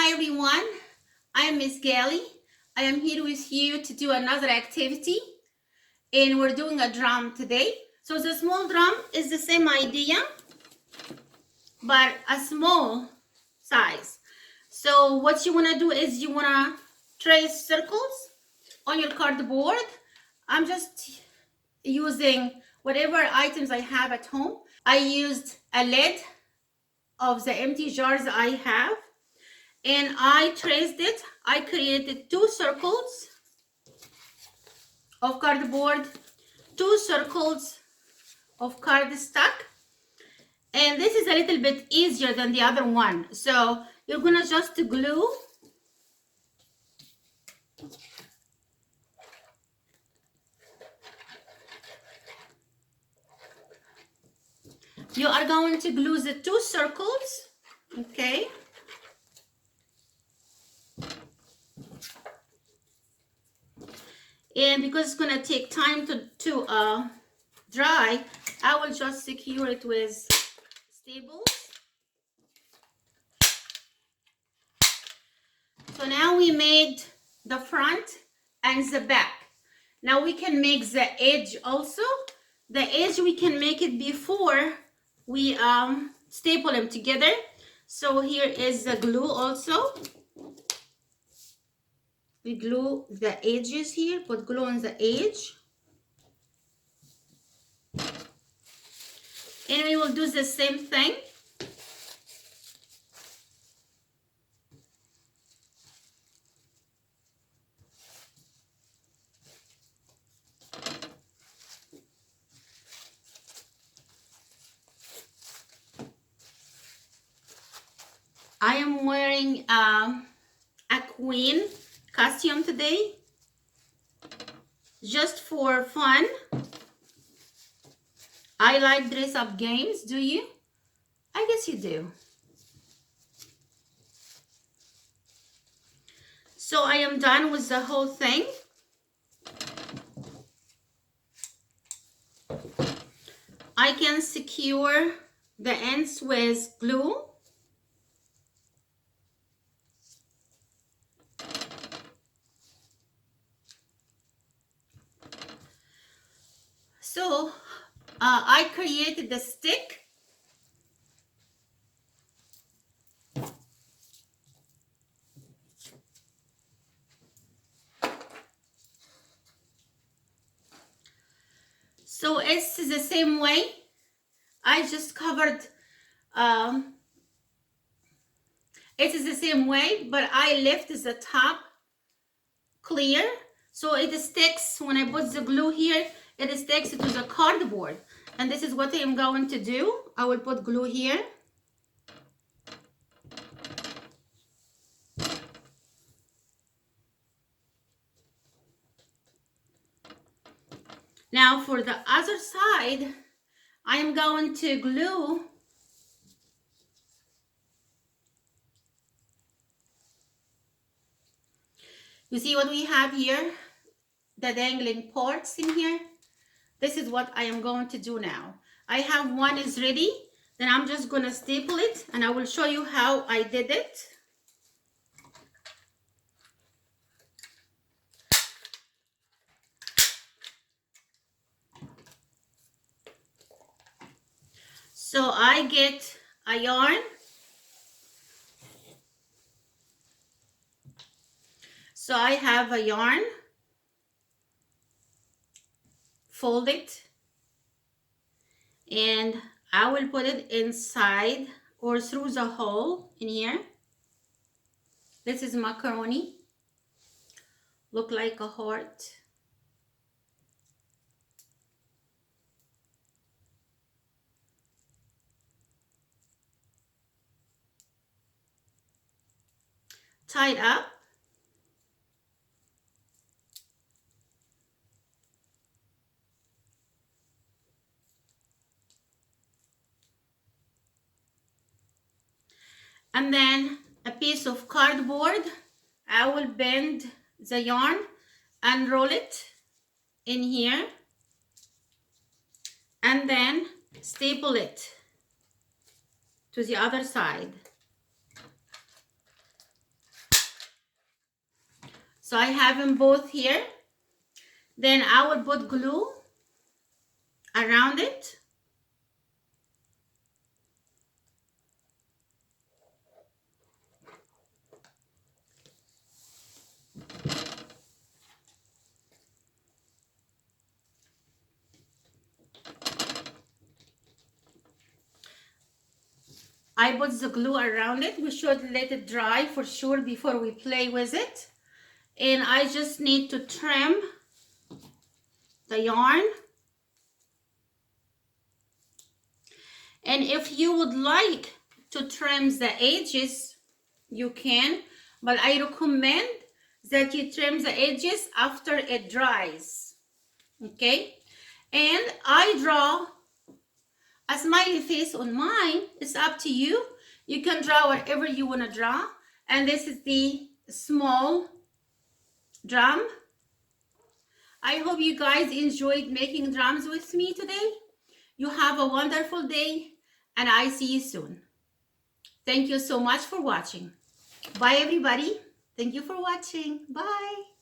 Hi everyone, I am Miss Ghaly. I am here with you to do another activity, and we're doing a drum today. So the small drum is the same idea, but a small size. So what you want to do is you want to trace circles on your cardboard. I'm just using whatever items I have at home. I used a lid of the empty jars I have, and I traced it. I created 2 circles of cardboard, 2 circles of cardstock, and this is a little bit easier than the other one. So you're gonna just glue you are going to glue the 2 circles, okay? And because it's gonna take time to dry, I will just secure it with staples. So now we made the front and the back. Now we can make the edge also. The edge we can make it before we staple them together. So here is the glue also. We glue the edges here, put glue on the edge. And we will do the same thing. I am wearing a queen costume today, just for fun. I like dress up games, do you? I guess you do. So I am done with the whole thing. I can secure the ends with glue. So I created the stick. So it's the same way. I just covered, it is the same way, but I left the top clear. So it sticks, when I put the glue here, it sticks to the cardboard. And this is what I am going to do. I will put glue here. Now for the other side, I am going to glue you see what we have here? The dangling parts in here. This is what I am going to do now. I have one is ready. Then I'm just going to staple it, and I will show you how I did it. So I get a yarn. So I have a yarn, fold it, and I will put it inside or through the hole in here. This is macaroni, look like a heart. Tied up. And then a piece of cardboard, I will bend the yarn and roll it in here, and then staple it to the other side. So I have them both here. Then I will put glue around it. I put the glue around it. We should let it dry for sure before we play with it. And I just need to trim the yarn. And if you would like to trim the edges, you can, but I recommend that you trim the edges after it dries. Okay? And I draw a smiley face on mine. It's up to you. You can draw whatever you want to draw. And this is the small drum. I hope you guys enjoyed making drums with me today. You have a wonderful day, and I see you soon. Thank you so much for watching. Bye, everybody. Thank you for watching. Bye.